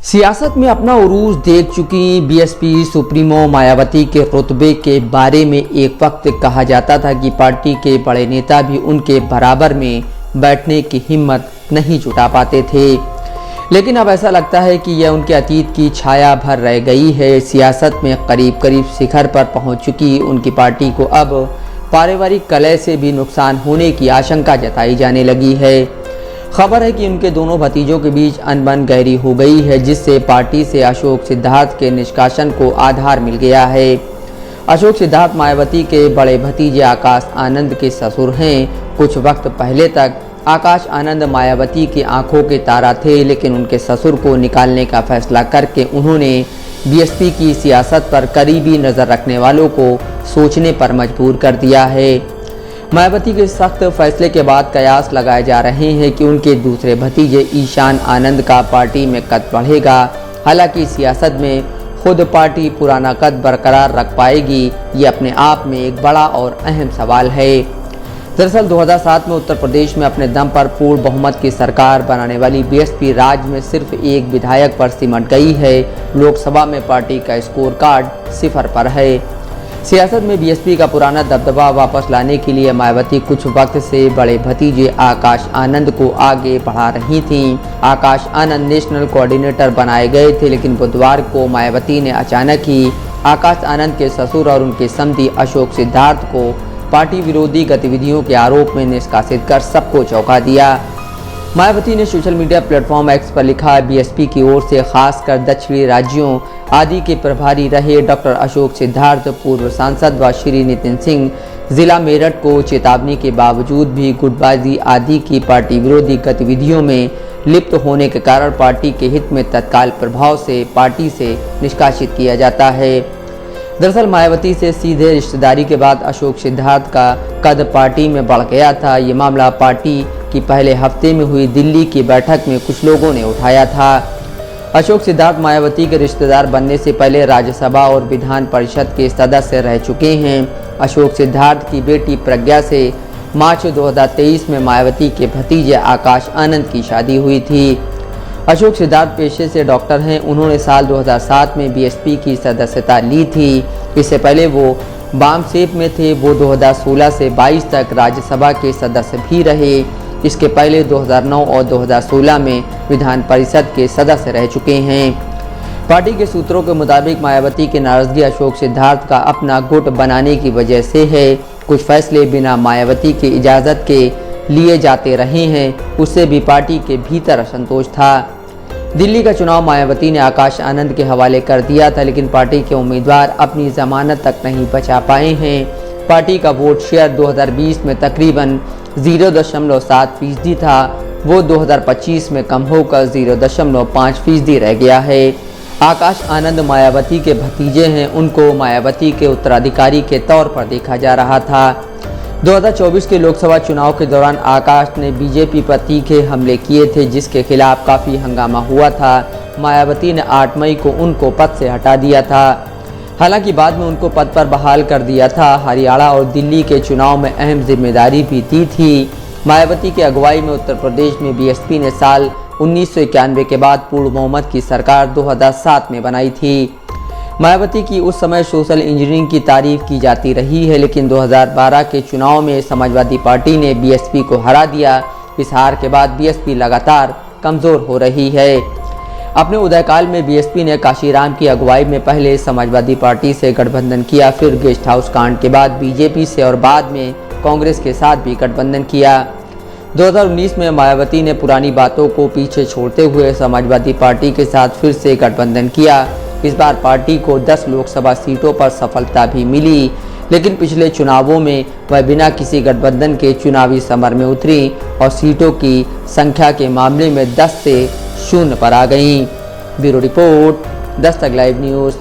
सियासत में अपना उरूज देख चुकी बीएसपी सुप्रीमो मायावती के रुतबे के बारे में एक वक्त कहा जाता था कि पार्टी के बड़े नेता भी उनके बराबर में बैठने की हिम्मत नहीं जुटा पाते थे, लेकिन अब ऐसा लगता है कि यह उनके अतीत की छाया भर रह गई है। सियासत में करीब करीब शिखर पर पहुंच चुकी उनकी पार्टी को अब पारिवारिक कलह से भी नुकसान होने की आशंका जताई जाने लगी है। खबर है कि उनके दोनों भतीजों के बीच अनबन गहरी हो गई है, जिससे पार्टी से अशोक सिद्धार्थ के निष्कासन को आधार मिल गया है। अशोक सिद्धार्थ मायावती के बड़े भतीजे आकाश आनंद के ससुर हैं। कुछ वक्त पहले तक आकाश आनंद मायावती की आंखों के तारा थे, लेकिन उनके ससुर को निकालने का फैसला करके उन्होंने बीएसपी की सियासत पर करीबी नज़र रखने वालों को सोचने पर मजबूर कर दिया है। मायावती के सख्त फैसले के बाद कयास लगाए जा रहे हैं कि उनके दूसरे भतीजे ईशान आनंद का पार्टी में कद बढ़ेगा। हालांकि सियासत में खुद पार्टी पुराना कद बरकरार रख पाएगी, ये अपने आप में एक बड़ा और अहम सवाल है। दरअसल 2007 में उत्तर प्रदेश में अपने दम पर पूर्ण बहुमत की सरकार बनाने वाली बीएसपी राज्य में सिर्फ एक विधायक पर सिमट गई है। लोकसभा में पार्टी का स्कोर कार्ड 0 पर है। सियासत में बीएसपी का पुराना दबदबा वापस लाने के लिए मायावती कुछ वक्त से बड़े भतीजे आकाश आनंद को आगे बढ़ा रही थीं। आकाश आनंद नेशनल कोऑर्डिनेटर बनाए गए थे, लेकिन बुधवार को मायावती ने अचानक ही आकाश आनंद के ससुर और उनके समधी अशोक सिद्धार्थ को पार्टी विरोधी गतिविधियों के आरोप में निष्कासित कर सबको चौंका दिया। मायावती ने सोशल मीडिया प्लेटफॉर्म एक्स पर लिखा, बीएसपी की ओर से खासकर दक्षिणी राज्यों आदि के प्रभारी रहे डॉक्टर अशोक सिद्धार्थ, पूर्व सांसद व श्री नितिन सिंह जिला मेरठ को चेतावनी के बावजूद भी गुटबाजी आदि की पार्टी विरोधी गतिविधियों में लिप्त होने के कारण पार्टी के हित में तत्काल प्रभाव से पार्टी से निष्कासित किया जाता है। दरअसल मायावती से सीधे रिश्तेदारी के बाद अशोक सिद्धार्थ का कद पार्टी में बढ़ गया था। ये मामला पार्टी की पहले हफ्ते में हुई दिल्ली की बैठक में कुछ लोगों ने उठाया था। अशोक सिद्धार्थ मायावती के रिश्तेदार बनने से पहले राज्यसभा और विधान परिषद के सदस्य रह चुके हैं। अशोक सिद्धार्थ की बेटी प्रज्ञा से मार्च 2023 में मायावती के भतीजे आकाश आनंद की शादी हुई थी। अशोक सिद्धार्थ पेशे से डॉक्टर हैं। उन्होंने साल 2007 में बीएसपी की सदस्यता ली थी। इससे पहले वो बामसेप में थे। वो 2016 से 22 तक राज्यसभा के सदस्य भी रहे। इसके पहले 2009 और 2016 में विधान परिषद के सदस्य रह चुके हैं। पार्टी के सूत्रों के मुताबिक मायावती की नाराजगी अशोक सिद्धार्थ का अपना गुट बनाने की वजह से है। कुछ फैसले बिना मायावती की इजाज़त के लिए जाते रहे हैं। उससे भी पार्टी के भीतर असंतोष था। दिल्ली का चुनाव मायावती ने आकाश आनंद के हवाले कर दिया था, लेकिन पार्टी के उम्मीदवार अपनी जमानत तक नहीं बचा पाए हैं। पार्टी का वोट शेयर 2020 में तकरीबन 0.7% था। वो 2025 में कम होकर 0.5% रह गया है। आकाश आनंद मायावती के भतीजे हैं। उनको मायावती के उत्तराधिकारी के तौर पर देखा जा रहा था। 2024 के लोकसभा चुनाव के दौरान आकाश ने बीजेपी पर तीखे हमले किए थे, जिसके खिलाफ काफ़ी हंगामा हुआ था। मायावती ने 8 मई को उनको पद से हटा दिया था। हालांकि बाद में उनको पद पर बहाल कर दिया था। हरियाणा और दिल्ली के चुनाव में अहम जिम्मेदारी भी दी थी। मायावती की अगुवाई में उत्तर प्रदेश में बीएसपी ने साल 1991 के बाद पूर्ण बहुमत की सरकार 2007 में बनाई थी। मायावती की उस समय सोशल इंजीनियरिंग की तारीफ की जाती रही है, लेकिन 2012 के चुनाव में समाजवादी पार्टी ने बीएसपी को हरा दिया। इस हार के बाद बीएसपी लगातार कमज़ोर हो रही है। अपने उदयकाल में बीएसपी ने काशीराम की अगुवाई में पहले समाजवादी पार्टी से गठबंधन किया, फिर गेस्ट हाउस कांड के बाद बीजेपी से और बाद में कांग्रेस के साथ भी गठबंधन किया। 2019 में मायावती ने पुरानी बातों को पीछे छोड़ते हुए समाजवादी पार्टी के साथ फिर से गठबंधन किया। इस बार पार्टी को 10 लोकसभा सीटों पर सफलता भी मिली, लेकिन पिछले चुनावों में वह बिना किसी गठबंधन के चुनावी समर में उतरी और सीटों की संख्या के मामले में 10 से 0 पर आ गईं। Bureau report, Dastak live news.